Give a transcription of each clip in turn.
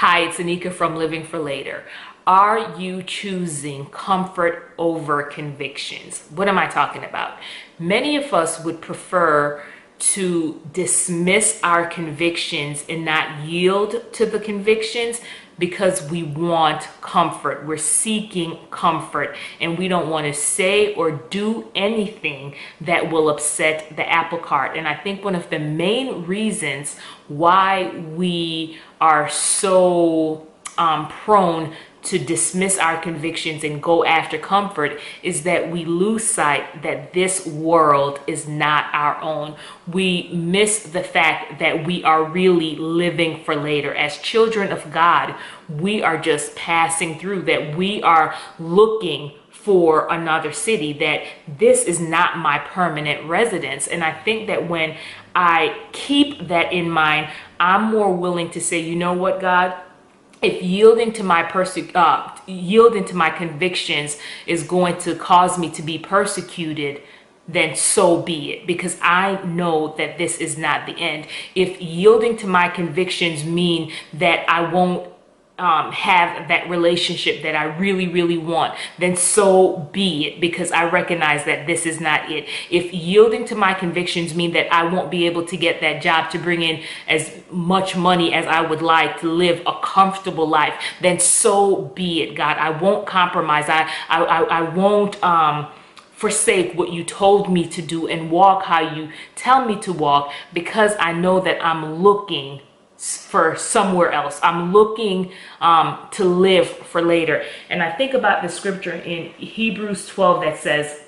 Hi, it's Anika from Living for Later. Are you choosing comfort over convictions? What am I talking about? Many of us would prefer to dismiss our convictions and not yield to the convictions because we want comfort. We're seeking comfort and we don't want to say or do anything that will upset the apple cart. And I think one of the main reasons why we are so prone to dismiss our convictions and go after comfort is that we lose sight that this world is not our own. We miss the fact that we are really living for later. As children of God, we are just passing through, that we are looking for another city, that this is not my permanent residence. And I think that when I keep that in mind, I'm more willing to say, you know what, God, if yielding to my convictions is going to cause me to be persecuted, then so be it, because I know that this is not the end. If yielding to my convictions mean that I won't have that relationship that I really want, then so be it, because I recognize that this is not it. If yielding to my convictions mean that I won't be able to get that job to bring in as much money as I would like to live a comfortable life, then so be it, God. I won't compromise. I won't forsake what you told me to do and walk how you tell me to walk, because I know that I'm looking for somewhere else. I'm looking to live for later. And I think about the scripture in Hebrews 12 that says,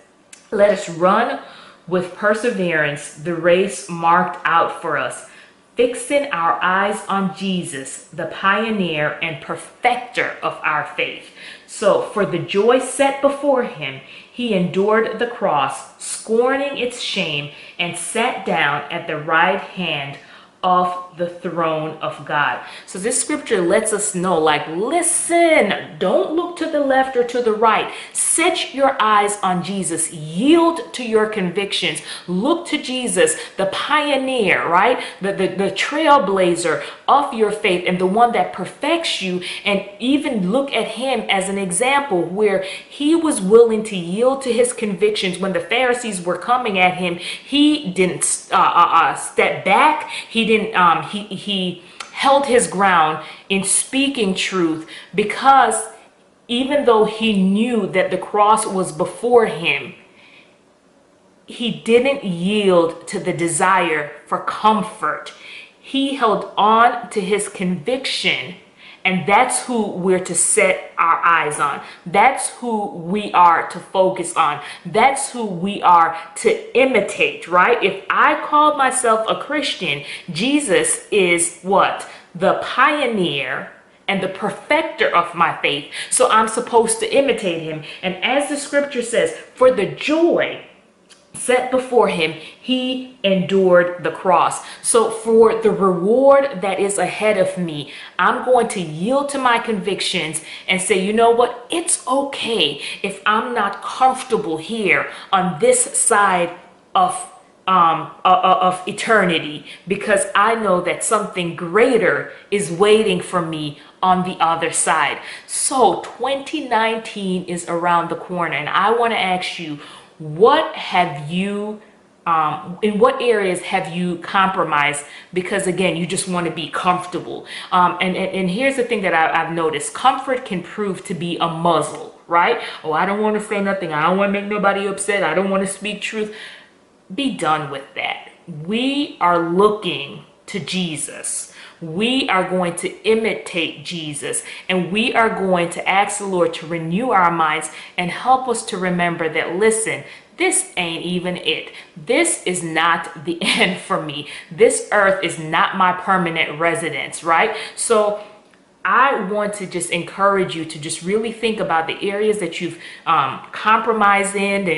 let us run with perseverance the race marked out for us, fixing our eyes on Jesus, the pioneer and perfecter of our faith. So for the joy set before him, he endured the cross, scorning its shame, and sat down at the right hand of the throne of God. So this scripture lets us know, like, listen, don't look to the left or to the right. Set your eyes on Jesus. Yield to your convictions. Look to Jesus, the pioneer, right? The trailblazer of your faith and the one that perfects you. And even look at him as an example where he was willing to yield to his convictions. When the Pharisees were coming at him, he didn't step back. He held his ground in speaking truth, because even though he knew that the cross was before him, he didn't yield to the desire for comfort. He held on to his conviction. And that's who we're to set our eyes on. That's who we are to focus on. That's who we are to imitate, right? If I call myself a Christian, Jesus is what? The pioneer and the perfecter of my faith. So I'm supposed to imitate him. And as the scripture says, for the joy set before him, he endured the cross. So for the reward that is ahead of me, I'm going to yield to my convictions and say, you know what? It's okay if I'm not comfortable here on this side of eternity, because I know that something greater is waiting for me on the other side. So 2019 is around the corner, and I want to ask you, what have you in what areas have you compromised because, again, you just want to be comfortable? And here's the thing that I've noticed: comfort can prove to be a muzzle, right? Oh, I don't want to say nothing. I don't want to make nobody upset. I don't want to speak truth. Be done with that. We are looking to Jesus. We are going to imitate Jesus, and we are going to ask the Lord to renew our minds and help us to remember that, listen, this ain't even it. This is not the end for me. This earth is not my permanent residence, right? So I want to just encourage you to just really think about the areas that you've compromised in,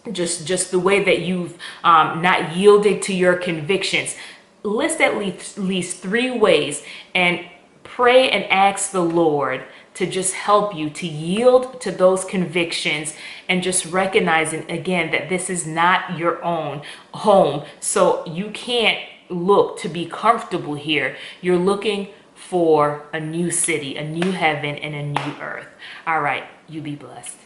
and just the way that you've not yielded to your convictions. List at least 3 ways and pray and ask the Lord to just help you to yield to those convictions, and just recognizing again that this is not your own home. So you can't look to be comfortable here. You're looking for a new city, a new heaven, and a new earth. All right, you be blessed.